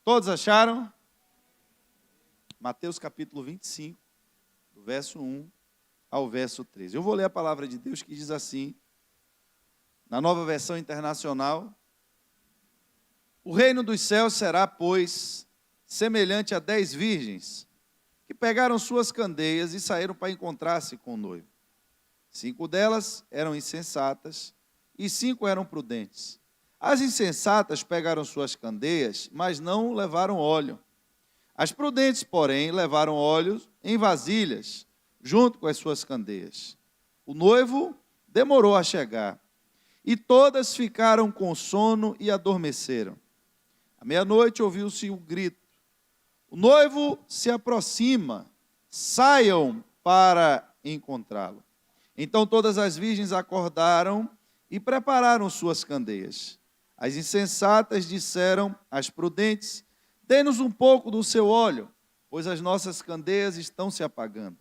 Todos acharam? Mateus capítulo 25, do verso 1 ao verso 13. Eu vou ler a palavra de Deus que diz assim, na Nova Versão Internacional: o reino dos céus será, pois, semelhante a 10 virgens, que pegaram suas candeias e saíram para encontrar-se com o noivo. 5 delas eram insensatas e 5 eram prudentes. As insensatas pegaram suas candeias, mas não levaram óleo. As prudentes, porém, levaram óleo em vasilhas, junto com as suas candeias. O noivo demorou a chegar, e todas ficaram com sono e adormeceram. À meia-noite ouviu-se um grito: o noivo se aproxima, saiam para encontrá-lo. Então todas as virgens acordaram e prepararam suas candeias. As insensatas disseram às prudentes: dê-nos um pouco do seu óleo, pois as nossas candeias estão se apagando.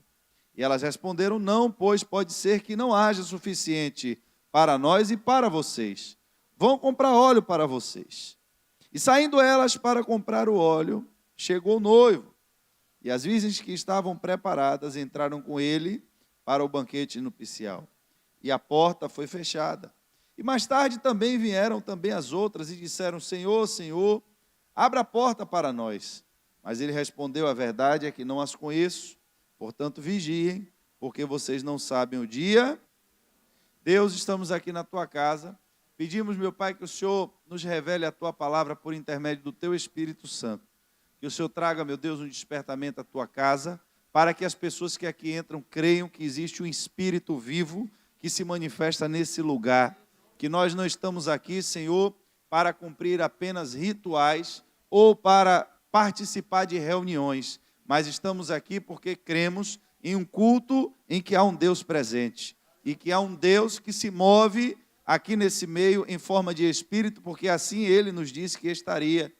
E elas responderam: não, pois pode ser que não haja suficiente para nós e para vocês. Vão comprar óleo para vocês. E saindo elas para comprar o óleo, chegou o noivo. E as virgens que estavam preparadas entraram com ele para o banquete nupcial. E a porta foi fechada. E mais tarde também vieram também as outras e disseram: Senhor, Senhor, abra a porta para nós. Mas ele respondeu: a verdade é que não as conheço, portanto vigiem, porque vocês não sabem o dia. Deus, estamos aqui na tua casa, pedimos, meu Pai, que o Senhor nos revele a tua palavra por intermédio do teu Espírito Santo. Que o Senhor traga, meu Deus, um despertamento à tua casa, para que as pessoas que aqui entram creiam que existe um Espírito vivo que se manifesta nesse lugar. Que nós não estamos aqui, Senhor, para cumprir apenas rituais ou para participar de reuniões, mas estamos aqui porque cremos em um culto em que há um Deus presente e que há um Deus que se move aqui nesse meio em forma de Espírito, porque assim Ele nos disse que estaria.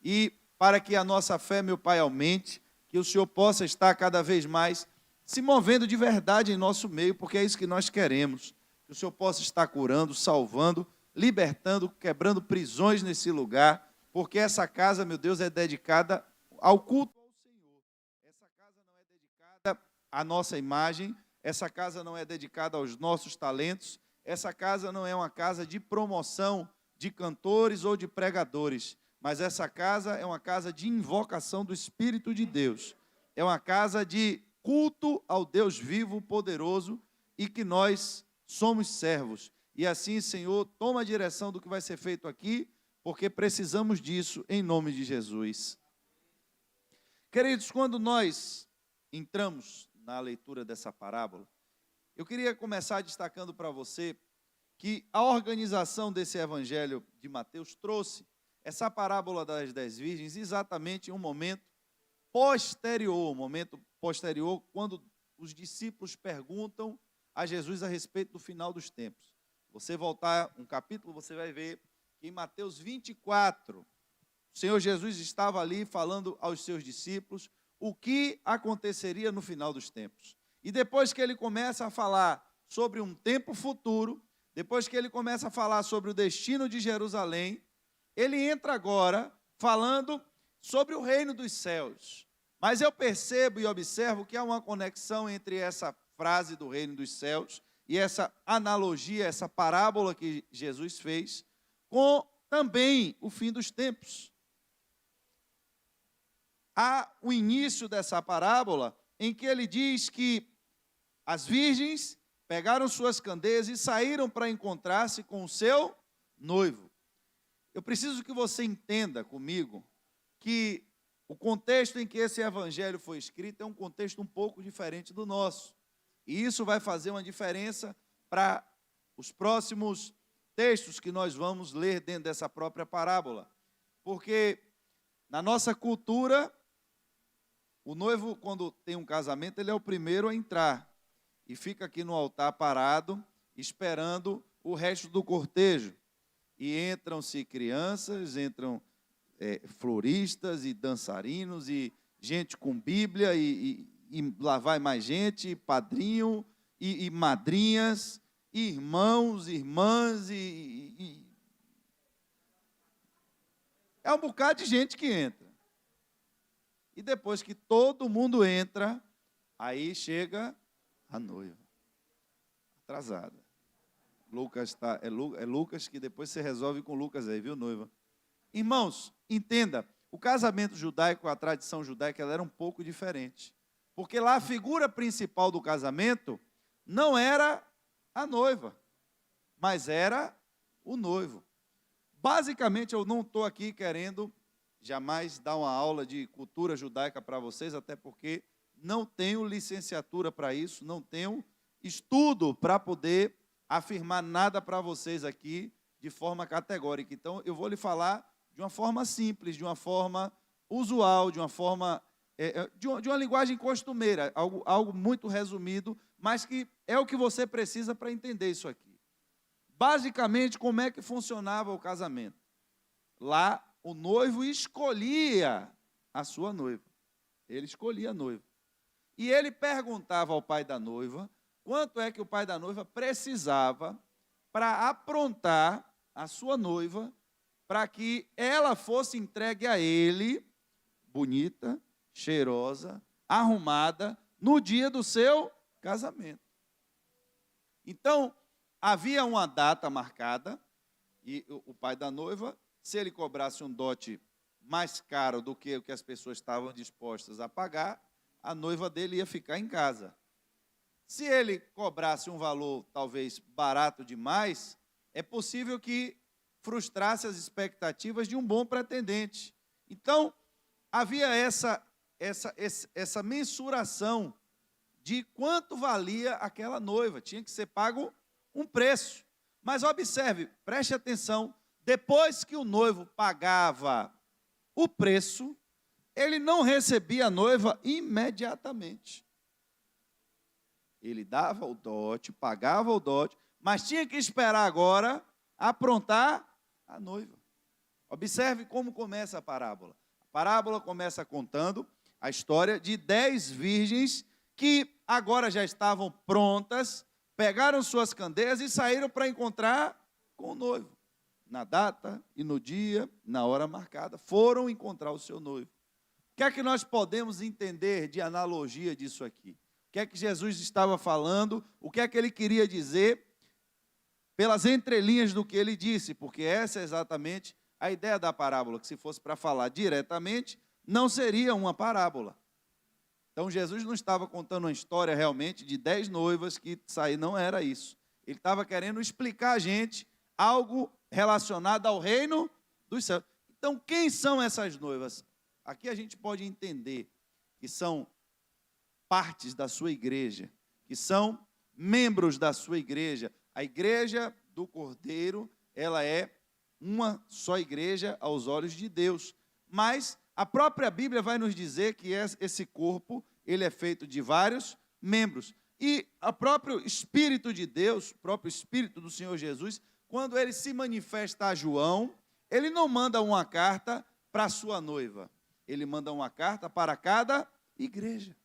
E para que a nossa fé, meu Pai, aumente, que o Senhor possa estar cada vez mais se movendo de verdade em nosso meio, porque é isso que nós queremos. Que o Senhor possa estar curando, salvando, libertando, quebrando prisões nesse lugar, porque essa casa, meu Deus, é dedicada ao culto ao Senhor. Essa casa não é dedicada à nossa imagem, essa casa não é dedicada aos nossos talentos, essa casa não é uma casa de promoção de cantores ou de pregadores, mas essa casa é uma casa de invocação do Espírito de Deus. É uma casa de culto ao Deus vivo, poderoso, e que nós somos servos. E assim, Senhor, toma a direção do que vai ser feito aqui, porque precisamos disso em nome de Jesus. Queridos, quando nós entramos na leitura dessa parábola, eu queria começar destacando para você que a organização desse evangelho de Mateus trouxe essa parábola das 10 virgens exatamente em um momento posterior, quando os discípulos perguntam a Jesus a respeito do final dos tempos. Você voltar um capítulo, você vai ver que em Mateus 24, o Senhor Jesus estava ali falando aos seus discípulos o que aconteceria no final dos tempos. E depois que ele começa a falar sobre um tempo futuro, depois que ele começa a falar sobre o destino de Jerusalém, ele entra agora falando sobre o reino dos céus. Mas eu percebo e observo que há uma conexão entre essa frase do reino dos céus e essa analogia, essa parábola que Jesus fez, com também o fim dos tempos. Há o início dessa parábola em que ele diz que as virgens pegaram suas candeias e saíram para encontrar-se com o seu noivo. Eu preciso que você entenda comigo que o contexto em que esse evangelho foi escrito é um contexto um pouco diferente do nosso. E isso vai fazer uma diferença para os próximos textos que nós vamos ler dentro dessa própria parábola. Porque na nossa cultura, o noivo, quando tem um casamento, ele é o primeiro a entrar. E fica aqui no altar parado, esperando o resto do cortejo. E entram-se crianças, entram floristas e dançarinos, e gente com Bíblia, e lá vai mais gente, e padrinho, e madrinhas, e irmãos, irmãs, é um bocado de gente que entra. e depois que todo mundo entra, aí chega a noiva, atrasada. É Lucas que depois você resolve com Lucas aí, viu, noiva? Irmãos, entenda, o casamento judaico, a tradição judaica, ela era um pouco diferente. Porque lá a figura principal do casamento não era a noiva, mas era o noivo. Basicamente, eu não estou aqui querendo jamais dar uma aula de cultura judaica para vocês, até porque não tenho licenciatura para isso, não tenho estudo para poder afirmar nada para vocês aqui de forma categórica. Então, eu vou lhe falar de uma forma simples, de uma forma usual, de uma forma, de uma linguagem costumeira, algo muito resumido, mas que é o que você precisa para entender isso aqui. Basicamente, como é que funcionava o casamento? Lá, o noivo escolhia a sua noiva. Ele escolhia a noiva. E ele perguntava ao pai da noiva quanto é que o pai da noiva precisava para aprontar a sua noiva, para que ela fosse entregue a ele, bonita, cheirosa, arrumada, no dia do seu casamento. Então, havia uma data marcada, e o pai da noiva, se ele cobrasse um dote mais caro do que o que as pessoas estavam dispostas a pagar, a noiva dele ia ficar em casa. Se ele cobrasse um valor talvez barato demais, é possível que frustrasse as expectativas de um bom pretendente. Então, havia essa mensuração de quanto valia aquela noiva. Tinha que ser pago um preço. Mas observe, preste atenção, depois que o noivo pagava o preço, ele não recebia a noiva imediatamente. Ele dava o dote, pagava o dote, mas tinha que esperar agora aprontar a noiva. Observe como começa a parábola. A parábola começa contando a história de 10 virgens que agora já estavam prontas, pegaram suas candeias e saíram para encontrar com o noivo. Na data e no dia, na hora marcada, foram encontrar o seu noivo. O que é que nós podemos entender de analogia disso aqui? O que é que Jesus estava falando? O que é que ele queria dizer? Pelas entrelinhas do que ele disse, porque essa é exatamente a ideia da parábola, que se fosse para falar diretamente, não seria uma parábola. Então Jesus não estava contando uma história realmente de 10 noivas que saíram, não era isso. Ele estava querendo explicar a gente algo relacionado ao reino dos céus. Então, quem são essas noivas? Aqui a gente pode entender que são partes da sua igreja, que são membros da sua igreja. A igreja do Cordeiro, ela é uma só igreja aos olhos de Deus. Mas a própria Bíblia vai nos dizer que esse corpo, ele é feito de vários membros. E o próprio Espírito de Deus, o próprio Espírito do Senhor Jesus, quando ele se manifesta a João, ele não manda uma carta para a sua noiva. Ele manda uma carta para cada igreja.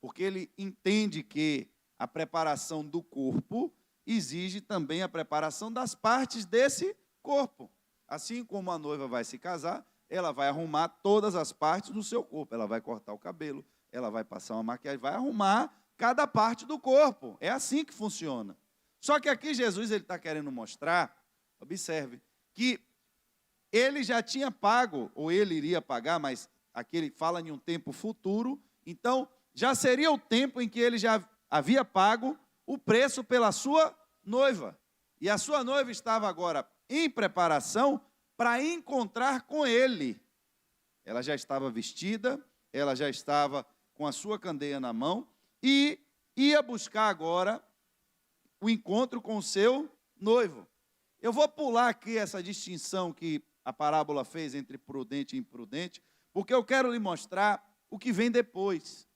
Porque ele entende que a preparação do corpo exige também a preparação das partes desse corpo. Assim como a noiva vai se casar, ela vai arrumar todas as partes do seu corpo. Ela vai cortar o cabelo, ela vai passar uma maquiagem, vai arrumar cada parte do corpo. É assim que funciona. Só que aqui Jesus está querendo mostrar, observe, que ele já tinha pago, ou ele iria pagar, mas aqui ele fala em um tempo futuro, então já seria o tempo em que ele já havia pago o preço pela sua noiva. E a sua noiva estava agora em preparação para encontrar com ele. Ela já estava vestida, ela já estava com a sua candeia na mão e ia buscar agora o encontro com o seu noivo. Eu vou pular aqui essa distinção que a parábola fez entre prudente e imprudente, porque eu quero lhe mostrar o que vem depois.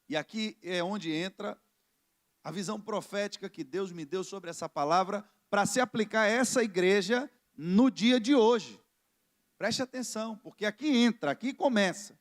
E aqui é onde entra a visão profética que Deus me deu sobre essa palavra para se aplicar a essa igreja no dia de hoje. Preste atenção, porque aqui entra, aqui começa.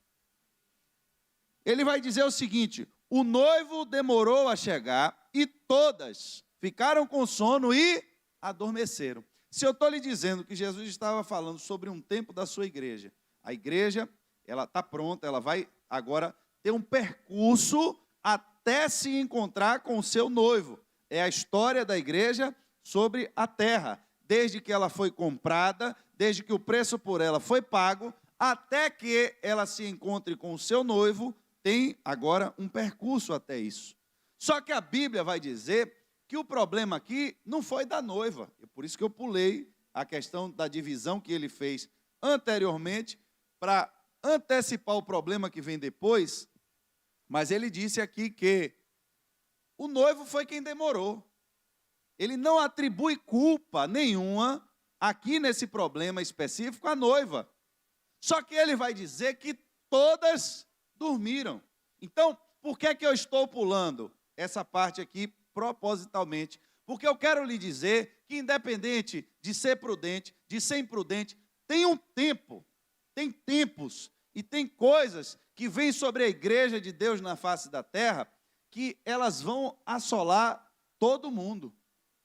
Ele vai dizer o seguinte: o noivo demorou a chegar e todas ficaram com sono e adormeceram. Se eu estou lhe dizendo que Jesus estava falando sobre um tempo da sua igreja, a igreja, ela está pronta, ela vai agora ter um percurso até se encontrar com o seu noivo. É a história da igreja sobre a terra, desde que ela foi comprada, desde que o preço por ela foi pago, até que ela se encontre com o seu noivo, tem agora um percurso até isso. Só que a Bíblia vai dizer que o problema aqui não foi da noiva, é por isso que eu pulei a questão da divisão que ele fez anteriormente, para antecipar o problema que vem depois, mas ele disse aqui que o noivo foi quem demorou. Ele não atribui culpa nenhuma aqui nesse problema específico à noiva. Só que ele vai dizer que todas dormiram. Então, por que eu estou pulando essa parte aqui propositalmente? Porque eu quero lhe dizer que, independente de ser prudente, de ser imprudente, tem um tempo, tem tempos e tem coisas que vêm sobre a igreja de Deus na face da terra que elas vão assolar todo mundo.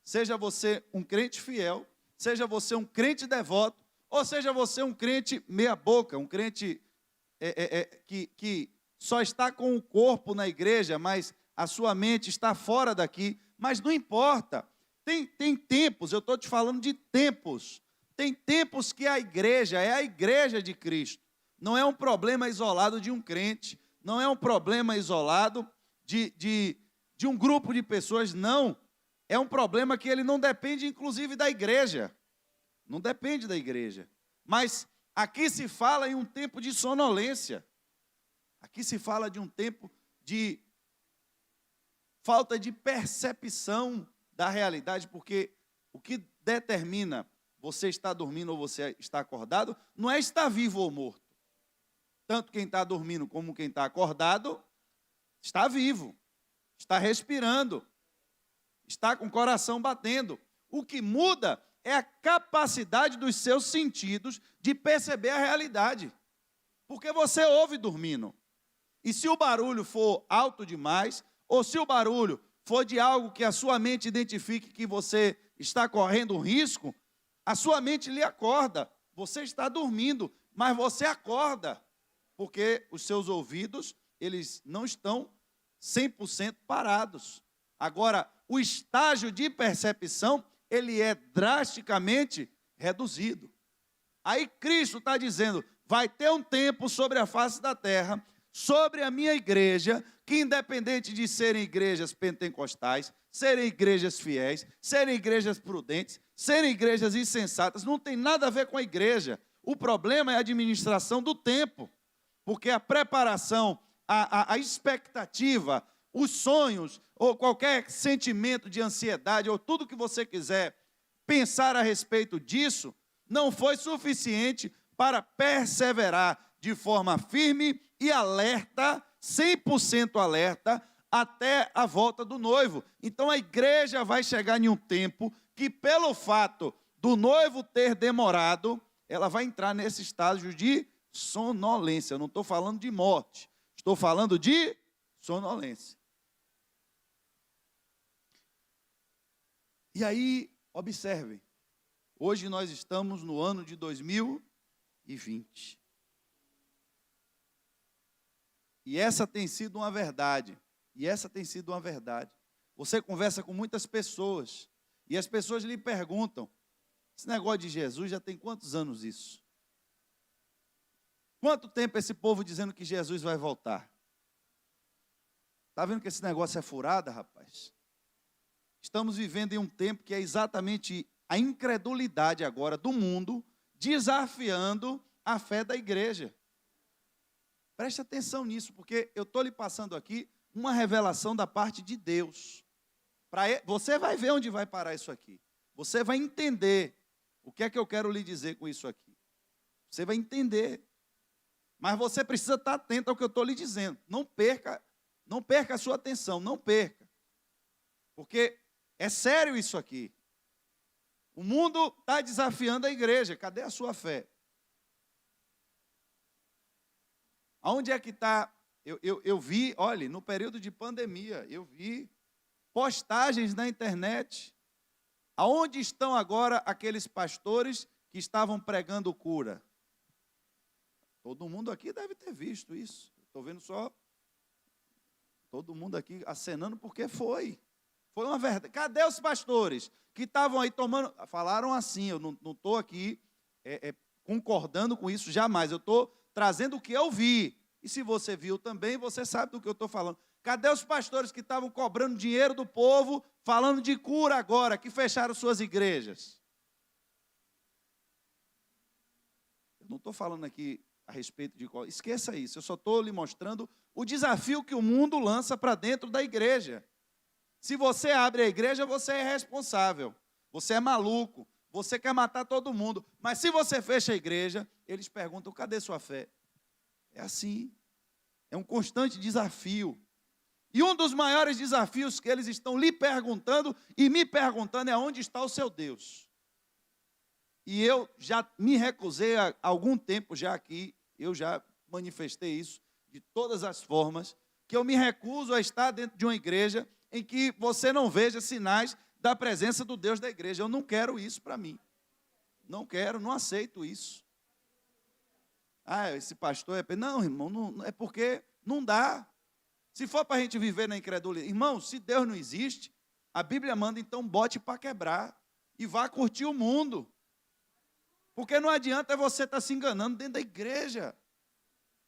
Seja você um crente fiel, seja você um crente devoto, ou seja você um crente meia boca, um crente que só está com o corpo na igreja, mas a sua mente está fora daqui. Mas não importa, tem tempos, eu estou te falando de tempos. Tem tempos que a igreja é a igreja de Cristo. Não é um problema isolado de um crente, não é um problema isolado de um grupo de pessoas, não. É um problema que ele não depende, inclusive, da igreja. Não depende da igreja. Mas aqui se fala em um tempo de sonolência. Aqui se fala de um tempo de falta de percepção da realidade, porque o que determina você está dormindo ou você está acordado não é estar vivo ou morto. Tanto quem está dormindo como quem está acordado está vivo, está respirando, está com o coração batendo. O que muda é a capacidade dos seus sentidos de perceber a realidade. Porque você ouve dormindo. E se o barulho for alto demais, ou se o barulho for de algo que a sua mente identifique que você está correndo um risco, a sua mente lhe acorda. Você está dormindo, mas você acorda. Porque os seus ouvidos, eles não estão 100% parados. Agora, o estágio de percepção, ele é drasticamente reduzido. Aí Cristo está dizendo, vai ter um tempo sobre a face da terra, sobre a minha igreja, que independente de serem igrejas pentecostais, serem igrejas fiéis, serem igrejas prudentes, serem igrejas insensatas, não tem nada a ver com a igreja. O problema é a administração do tempo, porque a preparação, a expectativa, os sonhos, ou qualquer sentimento de ansiedade, ou tudo que você quiser pensar a respeito disso, não foi suficiente para perseverar de forma firme e alerta, 100% alerta, até a volta do noivo. Então a igreja vai chegar em um tempo que, pelo fato do noivo ter demorado, ela vai entrar nesse estágio de sonolência. Eu não estou falando de morte, estou falando de sonolência. E aí, observem, hoje nós estamos no ano de 2020. E essa tem sido uma verdade. Você conversa com muitas pessoas, e as pessoas lhe perguntam, esse negócio de Jesus já tem quantos anos isso? Quanto tempo esse povo dizendo que Jesus vai voltar? Está vendo que esse negócio é furada, rapaz? Estamos vivendo em um tempo que é exatamente a incredulidade agora do mundo, desafiando a fé da igreja. Preste atenção nisso, porque eu estou lhe passando aqui uma revelação da parte de Deus. Você vai ver onde vai parar isso aqui. Você vai entender o que é que eu quero lhe dizer com isso aqui. Você vai entender. Mas você precisa estar atento ao que eu estou lhe dizendo. Não perca a sua atenção, não perca. Porque é sério isso aqui. O mundo está desafiando a igreja. Cadê a sua fé? Aonde é que está? Eu vi, olha, no período de pandemia, eu vi postagens na internet. Aonde estão agora aqueles pastores que estavam pregando cura? Todo mundo aqui deve ter visto isso. Estou vendo só todo mundo aqui acenando porque foi. Foi uma verdade. Cadê os pastores que estavam aí tomando? Falaram assim, eu não estou aqui concordando com isso jamais. Eu estou trazendo o que eu vi. E se você viu também, você sabe do que eu estou falando. Cadê os pastores que estavam cobrando dinheiro do povo, falando de cura agora, que fecharam suas igrejas? Eu não estou falando aqui a respeito de... Esqueça isso, eu só estou lhe mostrando o desafio que o mundo lança para dentro da igreja. Se você abre a igreja, você é responsável. Você é maluco, você quer matar todo mundo. Mas se você fecha a igreja, eles perguntam, cadê sua fé? É assim, é um constante desafio. E um dos maiores desafios que eles estão lhe perguntando e me perguntando é onde está o seu Deus. E eu já me recusei há algum tempo já aqui, eu já manifestei isso de todas as formas, que eu me recuso a estar dentro de uma igreja em que você não veja sinais da presença do Deus da igreja. Eu não quero isso para mim. Não quero, não aceito isso. Ah, esse pastor é... Não, irmão, não, é porque não dá. Se for para a gente viver na incredulidade... Irmão, se Deus não existe, a Bíblia manda então bote para quebrar e vá curtir o mundo. Porque não adianta você estar se enganando dentro da igreja.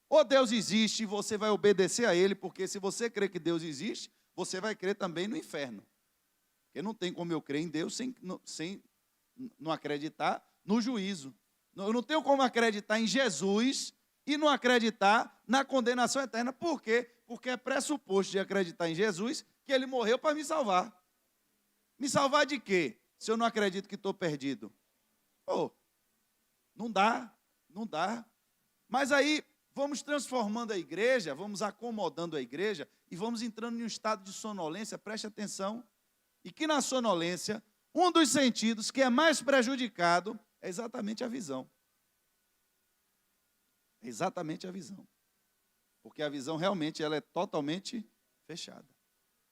Ou Deus existe e você vai obedecer a Ele, porque se você crê que Deus existe, você vai crer também no inferno. Porque não tem como eu crer em Deus sem não acreditar no juízo. Eu não tenho como acreditar em Jesus e não acreditar na condenação eterna. Por quê? Porque é pressuposto de acreditar em Jesus que Ele morreu para me salvar. Me salvar de quê? Se eu não acredito que estou perdido. Não dá, não dá. Mas aí vamos transformando a igreja, vamos acomodando a igreja e vamos entrando em um estado de sonolência, preste atenção. E que na sonolência, um dos sentidos que é mais prejudicado é exatamente a visão. É exatamente a visão. Porque a visão realmente ela é totalmente fechada.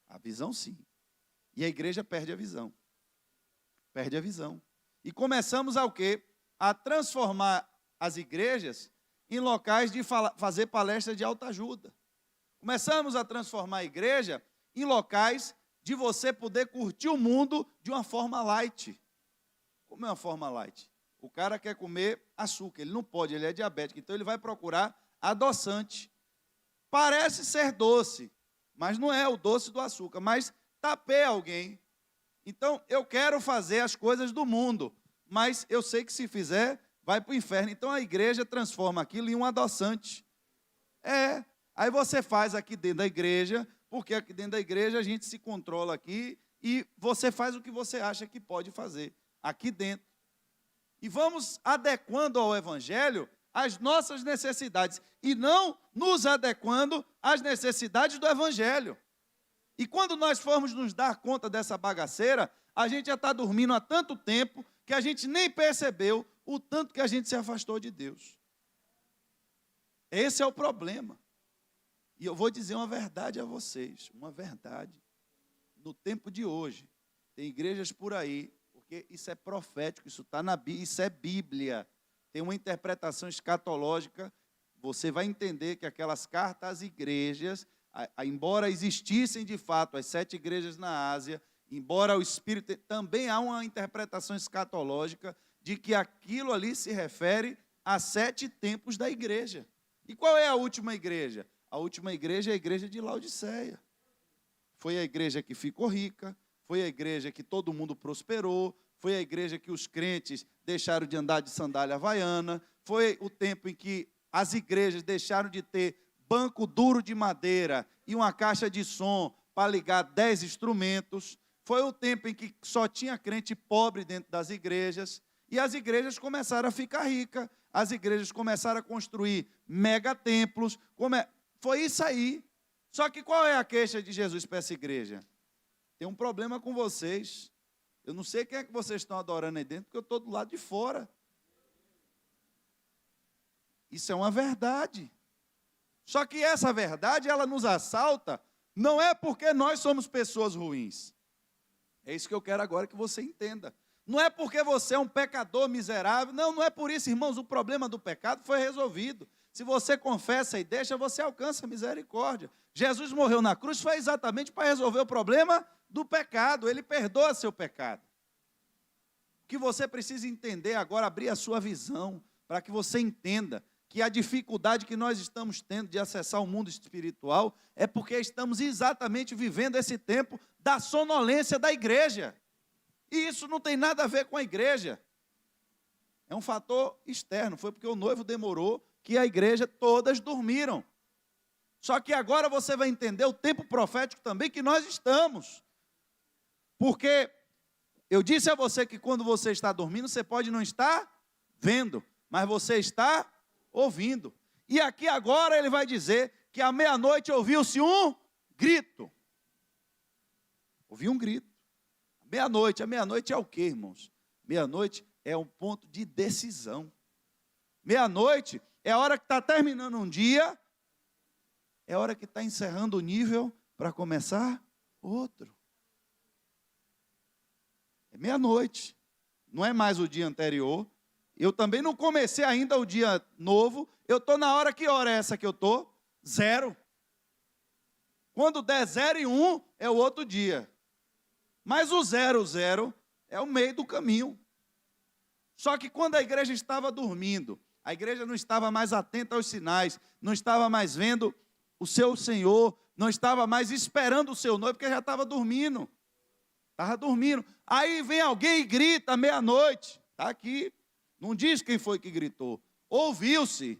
A visão sim. E a igreja perde a visão. Perde a visão. E começamos a o quê? A transformar as igrejas em locais de fazer palestras de autoajuda. Começamos a transformar a igreja em locais de você poder curtir o mundo de uma forma light. Como é uma forma light? O cara quer comer açúcar, ele não pode, ele é diabético, então ele vai procurar adoçante. Parece ser doce, mas não é o doce do açúcar, mas tapeia alguém. Então, eu quero fazer as coisas do mundo, mas eu sei que se fizer, vai para o inferno. Então, a igreja transforma aquilo em um adoçante. Aí você faz aqui dentro da igreja, porque aqui dentro da igreja a gente se controla aqui e você faz o que você acha que pode fazer aqui dentro. E vamos adequando ao evangelho as nossas necessidades e não nos adequando às necessidades do evangelho. E quando nós formos nos dar conta dessa bagaceira, a gente já está dormindo há tanto tempo que a gente nem percebeu o tanto que a gente se afastou de Deus. Esse é o problema. E eu vou dizer uma verdade a vocês, uma verdade. No tempo de hoje, tem igrejas por aí, porque isso é profético, isso está na Bíblia, isso é Bíblia. Tem uma interpretação escatológica, você vai entender que aquelas cartas às igrejas, embora existissem de fato as 7 igrejas na Ásia, embora o Espírito... Também há uma interpretação escatológica de que aquilo ali se refere a 7 tempos da igreja. E qual é a última igreja? A última igreja é a igreja de Laodiceia. Foi a igreja que ficou rica, foi a igreja que todo mundo prosperou, foi a igreja que os crentes deixaram de andar de sandália havaiana, foi o tempo em que as igrejas deixaram de ter banco duro de madeira e uma caixa de som para ligar 10 instrumentos, foi o tempo em que só tinha crente pobre dentro das igrejas, e as igrejas começaram a ficar ricas, as igrejas começaram a construir megatemplos, foi isso aí. Só que qual é a queixa de Jesus para essa igreja? Tem um problema com vocês. Eu não sei quem é que vocês estão adorando aí dentro, porque eu estou do lado de fora. Isso é uma verdade. Só que essa verdade, ela nos assalta, não é porque nós somos pessoas ruins. É isso que eu quero agora que você entenda. Não é porque você é um pecador miserável, não é por isso, irmãos, o problema do pecado foi resolvido. Se você confessa e deixa, você alcança a misericórdia. Jesus morreu na cruz foi exatamente para resolver o problema do pecado. Ele perdoa seu pecado. O que você precisa entender agora, abrir a sua visão, para que você entenda que a dificuldade que nós estamos tendo de acessar o mundo espiritual é porque estamos exatamente vivendo esse tempo da sonolência da igreja. E isso não tem nada a ver com a igreja. É um fator externo, foi porque o noivo demorou, que a igreja todas dormiram. Só que agora você vai entender o tempo profético também que nós estamos. Porque eu disse a você que quando você está dormindo, você pode não estar vendo, mas você está ouvindo. E aqui agora ele vai dizer que à meia-noite ouviu-se um grito. Ouviu um grito. A meia-noite é o quê, irmãos? Meia-noite é um ponto de decisão. Meia-noite é a hora que está terminando um dia, é a hora que está encerrando o nível para começar outro. É meia-noite, não é mais o dia anterior. Eu também não comecei ainda o dia novo. Eu estou na hora, que hora é essa que eu estou? 0. Quando der 0 e 1, é o outro dia. Mas o 0 é o meio do caminho. Só que quando a igreja estava dormindo, a igreja não estava mais atenta aos sinais, não estava mais vendo o seu Senhor, não estava mais esperando o seu noivo, porque já estava dormindo. Estava dormindo. Aí vem alguém e grita à meia-noite. Está aqui. Não diz quem foi que gritou. Ouviu-se.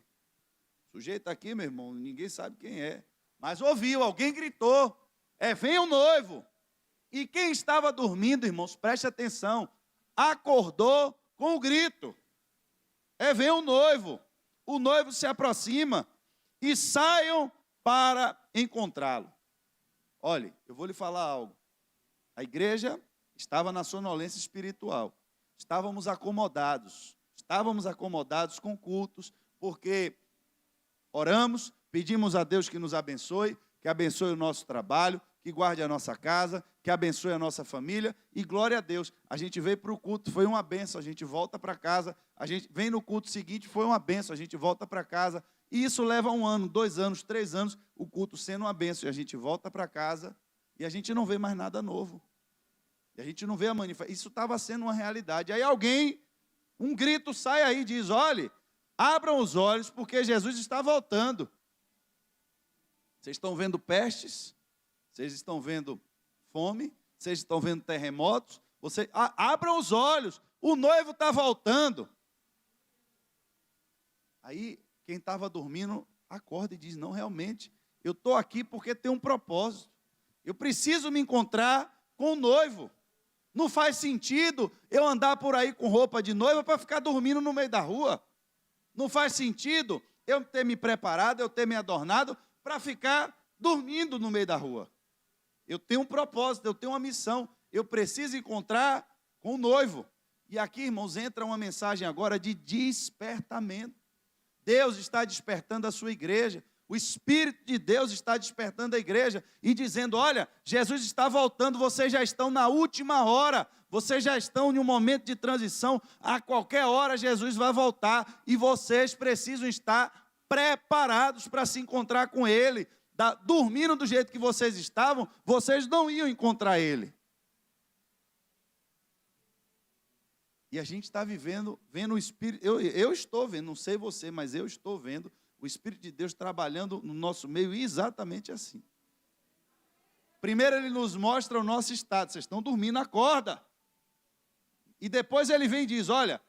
O sujeito aqui, meu irmão, ninguém sabe quem é. Mas ouviu, alguém gritou. Vem o noivo. E quem estava dormindo, irmãos, preste atenção, acordou com o grito. Vem o noivo. O noivo se aproxima e saiam para encontrá-lo. Olhe, eu vou lhe falar algo. A igreja estava na sonolência espiritual. Estávamos acomodados com cultos, porque oramos, pedimos a Deus que nos abençoe, que abençoe o nosso trabalho, que guarde a nossa casa, que abençoe a nossa família, e glória a Deus. A gente veio para o culto, foi uma bênção, a gente volta para casa, a gente vem no culto seguinte, foi uma bênção, a gente volta para casa, e isso leva 1 ano, 2 anos, 3 anos, o culto sendo uma bênção, e a gente volta para casa, e a gente não vê mais nada novo. E a gente não vê a manifestação. Isso estava sendo uma realidade. Aí alguém, um grito sai aí e diz, olhe, abram os olhos, porque Jesus está voltando. Vocês estão vendo pestes? Vocês estão vendo fome? Vocês estão vendo terremotos? Abram os olhos, o noivo está voltando. Aí, quem estava dormindo, acorda e diz, não, realmente, eu estou aqui porque tem um propósito. Eu preciso me encontrar com o noivo. Não faz sentido eu andar por aí com roupa de noiva para ficar dormindo no meio da rua. Não faz sentido eu ter me preparado, eu ter me adornado para ficar dormindo no meio da rua. Eu tenho um propósito, eu tenho uma missão. Eu preciso encontrar com o noivo. E aqui, irmãos, entra uma mensagem agora de despertamento. Deus está despertando a sua igreja. O Espírito de Deus está despertando a igreja e dizendo, olha, Jesus está voltando, vocês já estão na última hora, vocês já estão em um momento de transição, a qualquer hora Jesus vai voltar e vocês precisam estar preparados para se encontrar com Ele. Dormindo do jeito que vocês estavam, vocês não iam encontrar Ele. E a gente está vendo o Espírito, eu estou vendo, não sei você, mas eu estou vendo o Espírito de Deus trabalhando no nosso meio exatamente assim. Primeiro ele nos mostra o nosso estado, vocês estão dormindo, acorda. E depois ele vem e diz, olha,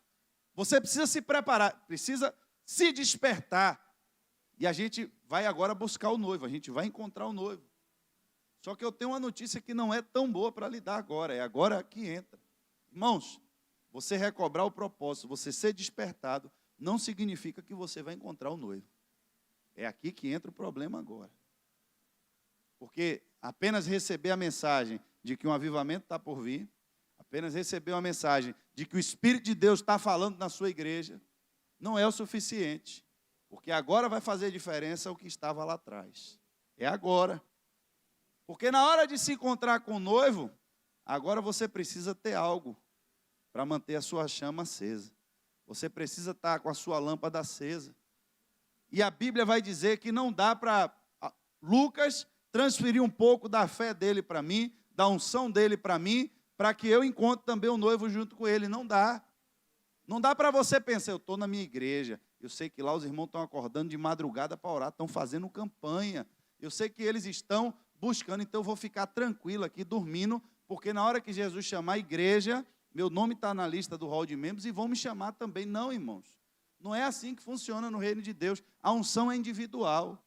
você precisa se preparar, precisa se despertar. E a gente vai agora buscar o noivo, a gente vai encontrar o noivo. Só que eu tenho uma notícia que não é tão boa para lhe dar agora, é agora que entra. Irmãos, você recobrar o propósito, você ser despertado, não significa que você vai encontrar o noivo. É aqui que entra o problema agora. Porque apenas receber a mensagem de que um avivamento está por vir, apenas receber uma mensagem de que o Espírito de Deus está falando na sua igreja, não é o suficiente. Porque agora vai fazer diferença o que estava lá atrás. É agora. Porque na hora de se encontrar com o noivo, agora você precisa ter algo para manter a sua chama acesa. Você precisa estar com a sua lâmpada acesa. E a Bíblia vai dizer que não dá para Lucas transferir um pouco da fé dele para mim, da unção dele para mim, para que eu encontre também o noivo junto com ele. Não dá. Não dá para você pensar, eu estou na minha igreja, eu sei que lá os irmãos estão acordando de madrugada para orar, estão fazendo campanha, eu sei que eles estão buscando, então eu vou ficar tranquilo aqui, dormindo, porque na hora que Jesus chamar a igreja, meu nome está na lista do hall de membros e vão me chamar também. Não, irmãos. Não é assim que funciona no reino de Deus. A unção é individual.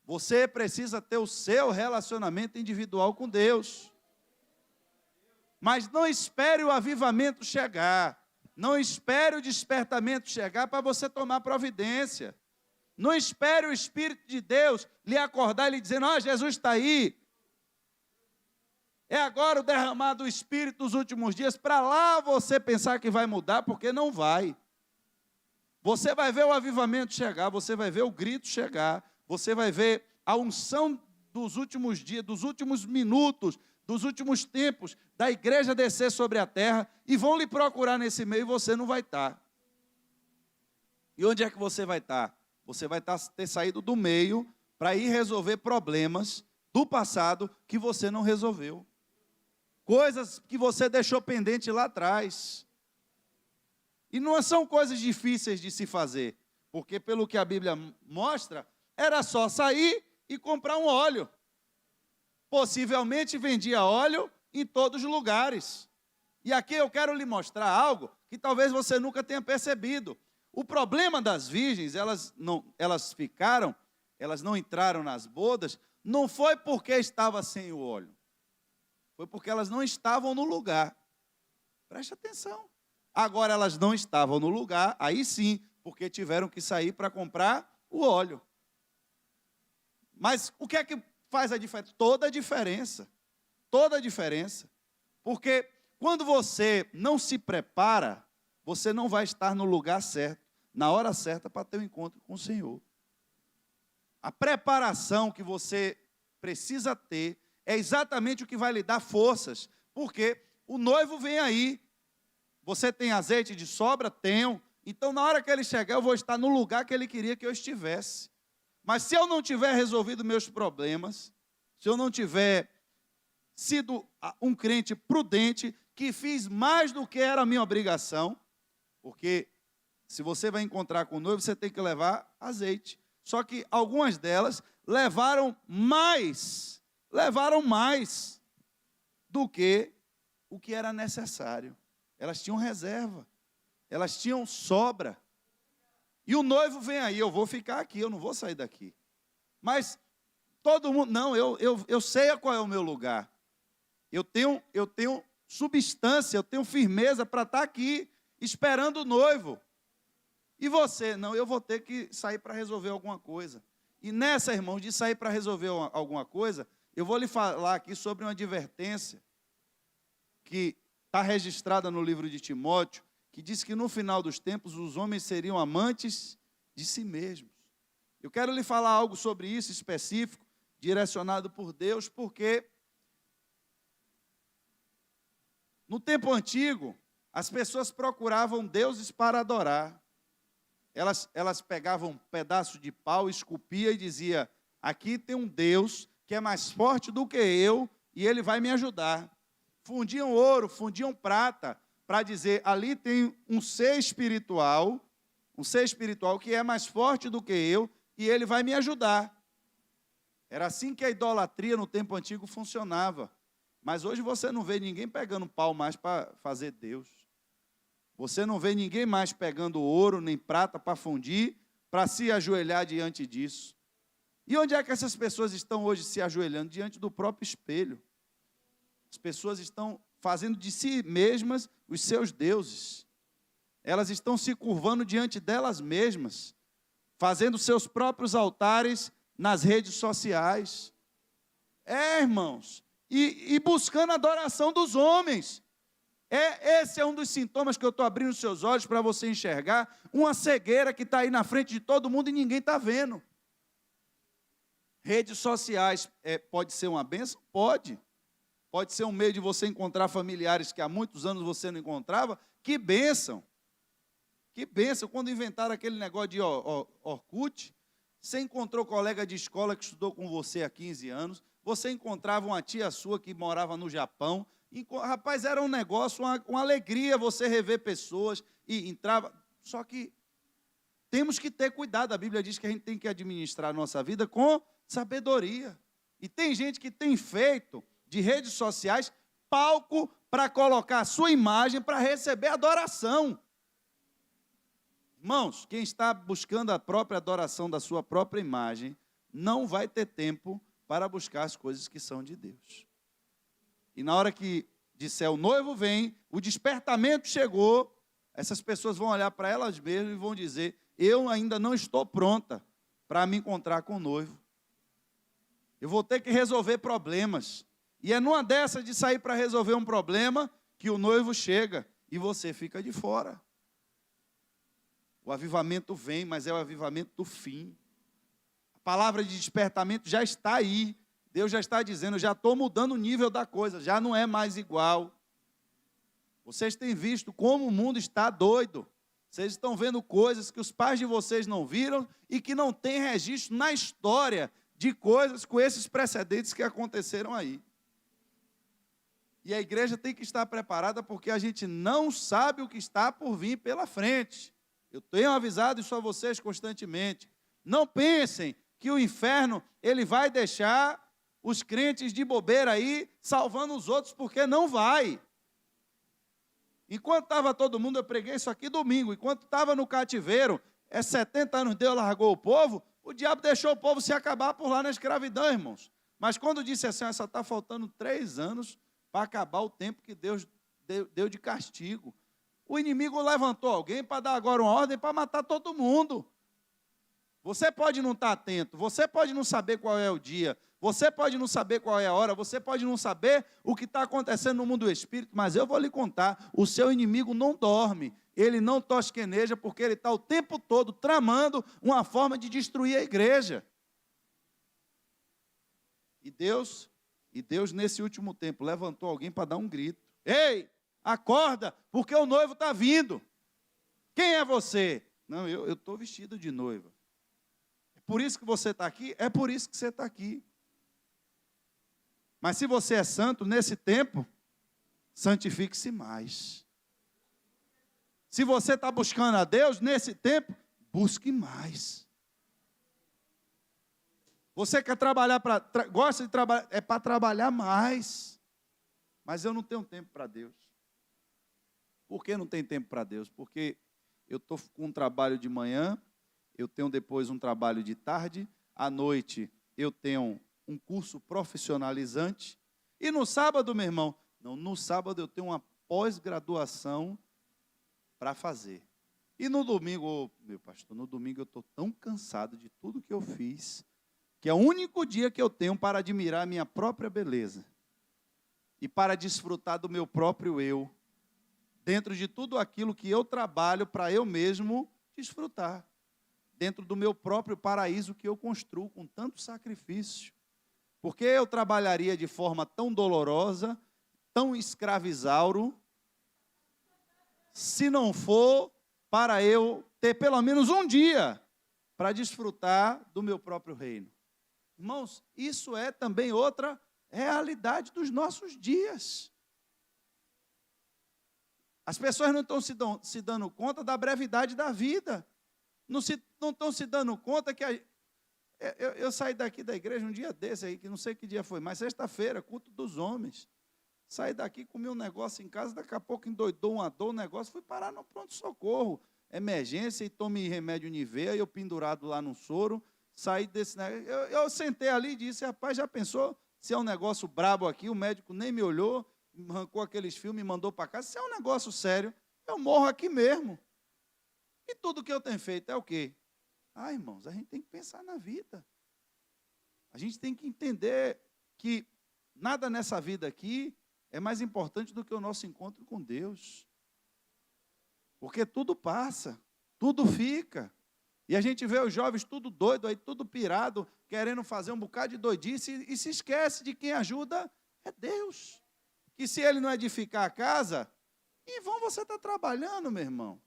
Você precisa ter o seu relacionamento individual com Deus. Mas não espere o avivamento chegar. Não espere o despertamento chegar para você tomar providência. Não espere o Espírito de Deus lhe acordar e lhe dizer, ó, Jesus está aí. É agora o derramar do Espírito dos últimos dias, para lá você pensar que vai mudar, porque não vai. Você vai ver o avivamento chegar, você vai ver o grito chegar, você vai ver a unção dos últimos dias, dos últimos minutos, dos últimos tempos, da igreja descer sobre a terra, e vão lhe procurar nesse meio e você não vai estar. E onde é que você vai estar? Você vai ter saído do meio para ir resolver problemas do passado que você não resolveu. Coisas que você deixou pendente lá atrás. E não são coisas difíceis de se fazer, porque pelo que a Bíblia mostra, era só sair e comprar um óleo. Possivelmente vendia óleo em todos os lugares. E aqui eu quero lhe mostrar algo que talvez você nunca tenha percebido. O problema das virgens, elas não entraram nas bodas, não foi porque estava sem o óleo. Foi porque elas não estavam no lugar. Preste atenção. Agora elas não estavam no lugar, aí sim, porque tiveram que sair para comprar o óleo. Mas o que é que faz a diferença? Toda a diferença. Toda a diferença. Porque quando você não se prepara, você não vai estar no lugar certo, na hora certa para ter um encontro com o Senhor. A preparação que você precisa ter é exatamente o que vai lhe dar forças, porque o noivo vem aí. Você tem azeite de sobra? Tenho. Então, na hora que ele chegar, eu vou estar no lugar que ele queria que eu estivesse. Mas se eu não tiver resolvido meus problemas, se eu não tiver sido um crente prudente, que fiz mais do que era a minha obrigação, porque se você vai encontrar com o noivo, você tem que levar azeite. Só que algumas delas levaram mais do que o que era necessário. Elas tinham reserva, elas tinham sobra. E o noivo vem aí, eu vou ficar aqui, eu não vou sair daqui. Mas todo mundo, não, eu sei qual é o meu lugar. Eu tenho substância, eu tenho firmeza para estar aqui, esperando o noivo. E você, não, eu vou ter que sair para resolver alguma coisa. E nessa, irmãos, de sair para resolver alguma coisa, eu vou lhe falar aqui sobre uma advertência que está registrada no livro de Timóteo, que diz que no final dos tempos os homens seriam amantes de si mesmos. Eu quero lhe falar algo sobre isso específico, direcionado por Deus, porque no tempo antigo, as pessoas procuravam deuses para adorar. Elas pegavam um pedaço de pau, esculpia e dizia, aqui tem um Deus que é mais forte do que eu e ele vai me ajudar. Fundiam ouro, fundiam prata, para dizer, ali tem um ser espiritual que é mais forte do que eu e ele vai me ajudar. Era assim que a idolatria no tempo antigo funcionava. Mas hoje você não vê ninguém pegando pau mais para fazer Deus. Você não vê ninguém mais pegando ouro nem prata para fundir, para se ajoelhar diante disso. E onde é que essas pessoas estão hoje se ajoelhando? Diante do próprio espelho. As pessoas estão fazendo de si mesmas os seus deuses. Elas estão se curvando diante delas mesmas, fazendo seus próprios altares nas redes sociais. Irmãos, e buscando a adoração dos homens. Esse é um dos sintomas que eu estou abrindo os seus olhos para você enxergar, uma cegueira que está aí na frente de todo mundo e ninguém está vendo. Redes sociais, pode ser uma bênção? Pode. Pode ser um meio de você encontrar familiares que há muitos anos você não encontrava. Que bênção! Que bênção, quando inventaram aquele negócio de Orkut, você encontrou colega de escola que estudou com você há 15 anos, você encontrava uma tia sua que morava no Japão, rapaz, era um negócio, uma alegria você rever pessoas, e entrava, só que temos que ter cuidado, a Bíblia diz que a gente tem que administrar a nossa vida com sabedoria, e tem gente que tem feito de redes sociais palco para colocar a sua imagem para receber adoração. Irmãos, quem está buscando a própria adoração da sua própria imagem, não vai ter tempo para buscar as coisas que são de Deus. E na hora que disser o noivo vem, o despertamento chegou, essas pessoas vão olhar para elas mesmas e vão dizer, eu ainda não estou pronta para me encontrar com o noivo. Eu vou ter que resolver problemas. E é numa dessa de sair para resolver um problema que o noivo chega e você fica de fora. O avivamento vem, mas é o avivamento do fim. A palavra de despertamento já está aí. Deus já está dizendo, já estou mudando o nível da coisa, já não é mais igual. Vocês têm visto como o mundo está doido. Vocês estão vendo coisas que os pais de vocês não viram e que não tem registro na história de coisas com esses precedentes que aconteceram aí. E a igreja tem que estar preparada porque a gente não sabe o que está por vir pela frente. Eu tenho avisado isso a vocês constantemente. Não pensem que o inferno ele vai deixar os crentes de bobeira aí salvando os outros, porque não vai. Enquanto estava todo mundo, eu preguei isso aqui domingo, enquanto estava no cativeiro, 70 anos Deus largou o povo, o diabo deixou o povo se acabar por lá na escravidão, irmãos. Mas quando disse assim, só está faltando 3 anos para acabar o tempo que Deus deu de castigo. O inimigo levantou alguém para dar agora uma ordem para matar todo mundo. Você pode não estar atento, você pode não saber qual é o dia, você pode não saber qual é a hora, você pode não saber o que está acontecendo no mundo do espírito, mas eu vou lhe contar, o seu inimigo não dorme, ele não tosqueneja, porque ele está o tempo todo tramando uma forma de destruir a igreja. E Deus nesse último tempo, levantou alguém para dar um grito. Ei, acorda, porque o noivo está vindo. Quem é você? Não, eu estou vestido de noiva. É por isso que você está aqui? É por isso que você está aqui. Mas se você é santo, nesse tempo, santifique-se mais. Se você está buscando a Deus, nesse tempo, busque mais. Você quer trabalhar, gosta de trabalhar, é para trabalhar mais. Mas eu não tenho tempo para Deus. Por que não tem tempo para Deus? Porque eu estou com um trabalho de manhã, eu tenho depois um trabalho de tarde, à noite eu tenho um curso profissionalizante, e no sábado, meu irmão, não, no sábado eu tenho uma pós-graduação para fazer. E no domingo, meu pastor, no domingo eu estou tão cansado de tudo que eu fiz, que é o único dia que eu tenho para admirar a minha própria beleza e para desfrutar do meu próprio eu, dentro de tudo aquilo que eu trabalho para eu mesmo desfrutar, dentro do meu próprio paraíso que eu construo com tanto sacrifício. Porque eu trabalharia de forma tão dolorosa, tão escravizauro, se não for para eu ter pelo menos um dia para desfrutar do meu próprio reino. Irmãos, isso é também outra realidade dos nossos dias. As pessoas não estão se dando conta da brevidade da vida. Não estão se dando conta que... Eu saí daqui da igreja um dia desse aí, que não sei que dia foi, mas sexta-feira, culto dos homens. Saí daqui, comi um negócio em casa, daqui a pouco endoidou uma dor, um negócio, fui parar no pronto-socorro. Emergência, e tome remédio Nivea, eu pendurado lá no soro, saí desse negócio. Eu sentei ali e disse, rapaz, já pensou se é um negócio brabo aqui? O médico nem me olhou, arrancou aqueles filmes e mandou para casa. Se é um negócio sério, eu morro aqui mesmo. E tudo que eu tenho feito é o quê? Ah, irmãos, a gente tem que pensar na vida. A gente tem que entender que nada nessa vida aqui é mais importante do que o nosso encontro com Deus. Porque tudo passa, tudo fica. E a gente vê os jovens tudo doido aí, tudo pirado, querendo fazer um bocado de doidice e se esquece de quem ajuda é Deus. Que se Ele não edificar a casa, em vão você está trabalhando, meu irmão.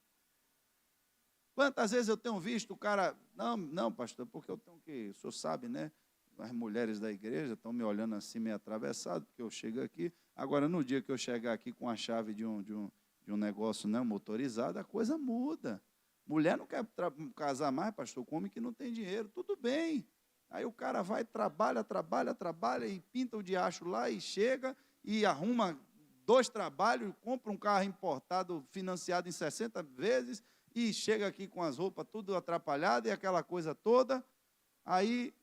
Quantas vezes eu tenho visto o cara, não, pastor, porque eu tenho que, o senhor sabe, né? As mulheres da igreja estão me olhando assim meio atravessado, porque eu chego aqui. Agora, no dia que eu chegar aqui com a chave de um negócio, né, motorizado, a coisa muda. Mulher não quer casar mais, pastor, com homem que não tem dinheiro. Tudo bem. Aí o cara vai, trabalha e pinta o diacho lá e chega e arruma 2 trabalhos, compra um carro importado, financiado em 60 vezes e chega aqui com as roupas tudo atrapalhadas e aquela coisa toda. Aí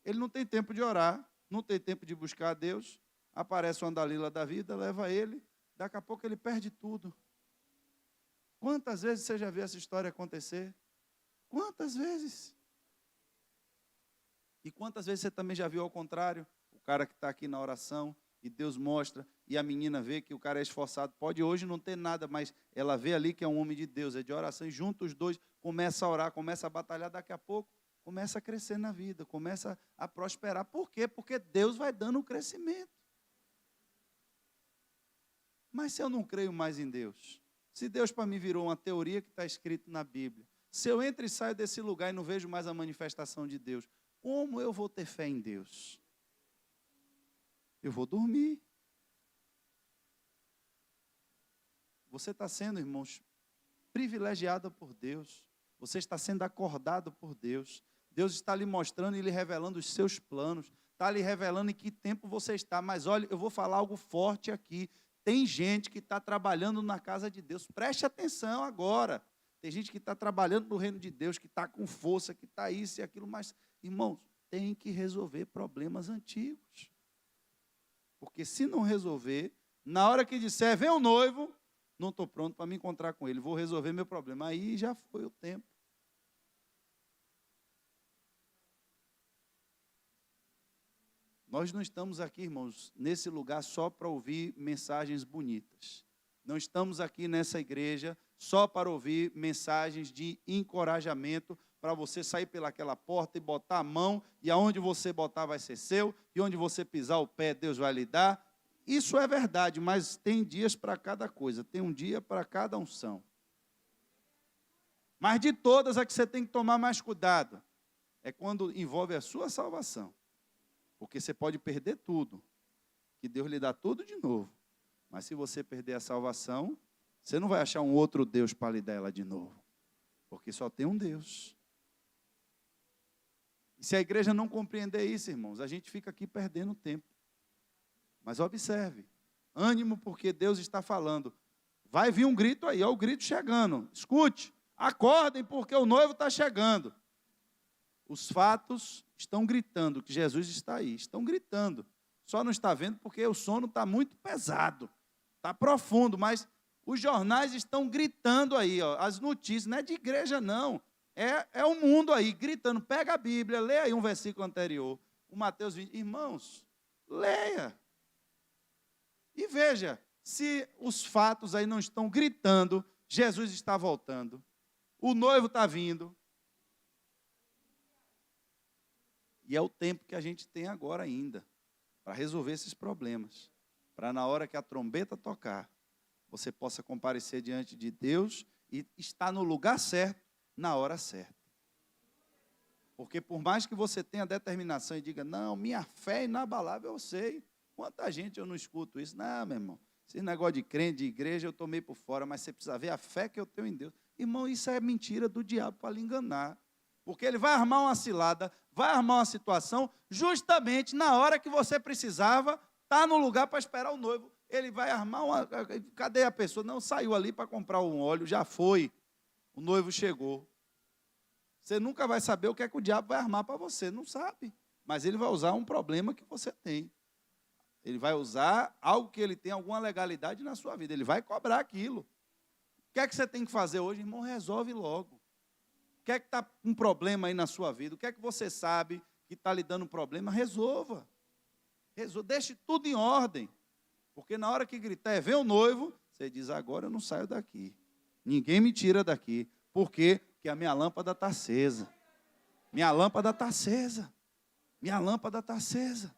ele não tem tempo de orar, não tem tempo de buscar a Deus. Aparece uma Dalila da vida, leva ele, daqui a pouco ele perde tudo. Quantas vezes você já viu essa história acontecer? Quantas vezes? E quantas vezes você também já viu ao contrário? O cara que está aqui na oração e Deus mostra, e a menina vê que o cara é esforçado, pode hoje não ter nada, mas ela vê ali que é um homem de Deus, é de oração, e junto os dois começa a orar, começa a batalhar, daqui a pouco começa a crescer na vida, começa a prosperar. Por quê? Porque Deus vai dando o crescimento. Mas se eu não creio mais em Deus, se Deus para mim virou uma teoria que está escrito na Bíblia, se eu entro e saio desse lugar e não vejo mais a manifestação de Deus, como eu vou ter fé em Deus? Eu vou dormir. Você está sendo, irmãos, privilegiado por Deus. Você está sendo acordado por Deus. Deus está lhe mostrando e lhe revelando os seus planos. Está lhe revelando em que tempo você está. Mas olha, eu vou falar algo forte aqui. Tem gente que está trabalhando na casa de Deus. Preste atenção agora. Tem gente que está trabalhando no reino de Deus, que está com força, que está isso e aquilo. Mas, irmãos, tem que resolver problemas antigos. Porque se não resolver, na hora que disser, vem o noivo, não estou pronto para me encontrar com ele, vou resolver meu problema. Aí já foi o tempo. Nós não estamos aqui, irmãos, nesse lugar só para ouvir mensagens bonitas. Não estamos aqui nessa igreja só para ouvir mensagens de encorajamento, para você sair pelaquela porta e botar a mão, e aonde você botar vai ser seu, e onde você pisar o pé, Deus vai lhe dar. Isso é verdade, mas tem dias para cada coisa, tem um dia para cada unção. Mas de todas, a que você tem que tomar mais cuidado é quando envolve a sua salvação. Porque você pode perder tudo, que Deus lhe dá tudo de novo. Mas se você perder a salvação, você não vai achar um outro Deus para lhe dar ela de novo. Porque só tem um Deus. E se a igreja não compreender isso, irmãos, a gente fica aqui perdendo tempo. Mas observe, ânimo porque Deus está falando. Vai vir um grito aí, ó, o grito chegando. Escute, acordem porque o noivo está chegando. Os fatos estão gritando que Jesus está aí, estão gritando. Só não está vendo porque o sono está muito pesado, está profundo, mas os jornais estão gritando aí, ó, as notícias, não é de igreja não, é o mundo aí, gritando. Pega a Bíblia, lê aí um versículo anterior, o Mateus 20, irmãos, leia, e veja, se os fatos aí não estão gritando, Jesus está voltando, o noivo está vindo, e é o tempo que a gente tem agora ainda, para resolver esses problemas, para na hora que a trombeta tocar, você possa comparecer diante de Deus e estar no lugar certo, na hora certa. Porque por mais que você tenha determinação e diga, não, minha fé é inabalável, eu sei. Quanta gente eu não escuto isso? Não, meu irmão, esse negócio de crente, de igreja, eu tomei por fora, mas você precisa ver a fé que eu tenho em Deus. Irmão, isso é mentira do diabo para lhe enganar. Porque ele vai armar uma cilada, vai armar uma situação, justamente na hora que você precisava, está no lugar para esperar o noivo. Ele vai armar uma... Cadê a pessoa? Não, saiu ali para comprar um óleo, já foi. O noivo chegou. Você nunca vai saber o que é que o diabo vai armar para você, não sabe. Mas ele vai usar um problema que você tem. Ele vai usar algo que ele tem alguma legalidade na sua vida. Ele vai cobrar aquilo. O que é que você tem que fazer hoje? Irmão, resolve logo. O que é que está com um problema aí na sua vida? O que é que você sabe que está lhe dando um problema? Resolva. Deixe tudo em ordem. Porque na hora que gritar, vem o noivo, você diz, agora eu não saio daqui. Ninguém me tira daqui. Por quê? Porque a minha lâmpada está acesa. Minha lâmpada está acesa. Minha lâmpada está acesa.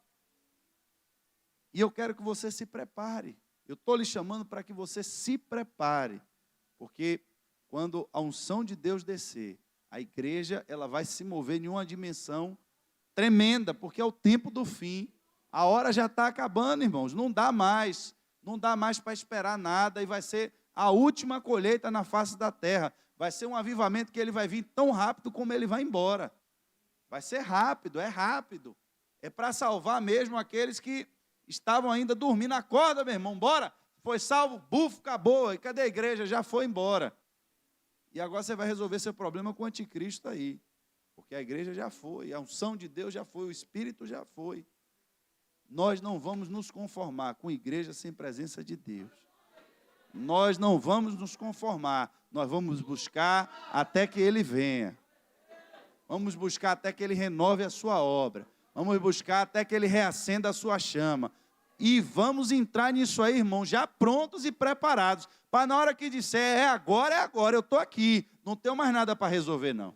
E eu quero que você se prepare. Eu estou lhe chamando para que você se prepare. Porque quando a unção de Deus descer, a igreja ela vai se mover em uma dimensão tremenda, porque é o tempo do fim. A hora já está acabando, irmãos. Não dá mais para esperar nada, e vai ser a última colheita na face da terra. Vai ser um avivamento que ele vai vir tão rápido como ele vai embora. Vai ser rápido, é rápido. É para salvar mesmo aqueles que estavam ainda dormindo. Acorda, meu irmão, bora. Foi salvo, bufo, acabou. E cadê a igreja? Já foi embora. E agora você vai resolver seu problema com o anticristo aí. Porque a igreja já foi, a unção de Deus já foi, o Espírito já foi. Nós não vamos nos conformar com igreja sem presença de Deus. Nós não vamos nos conformar. Nós vamos buscar até que Ele venha. Vamos buscar até que Ele renove a sua obra. Vamos buscar até que Ele reacenda a sua chama. E vamos entrar nisso aí, irmão, já prontos e preparados. Para na hora que disser, é agora, eu estou aqui. Não tenho mais nada para resolver, não.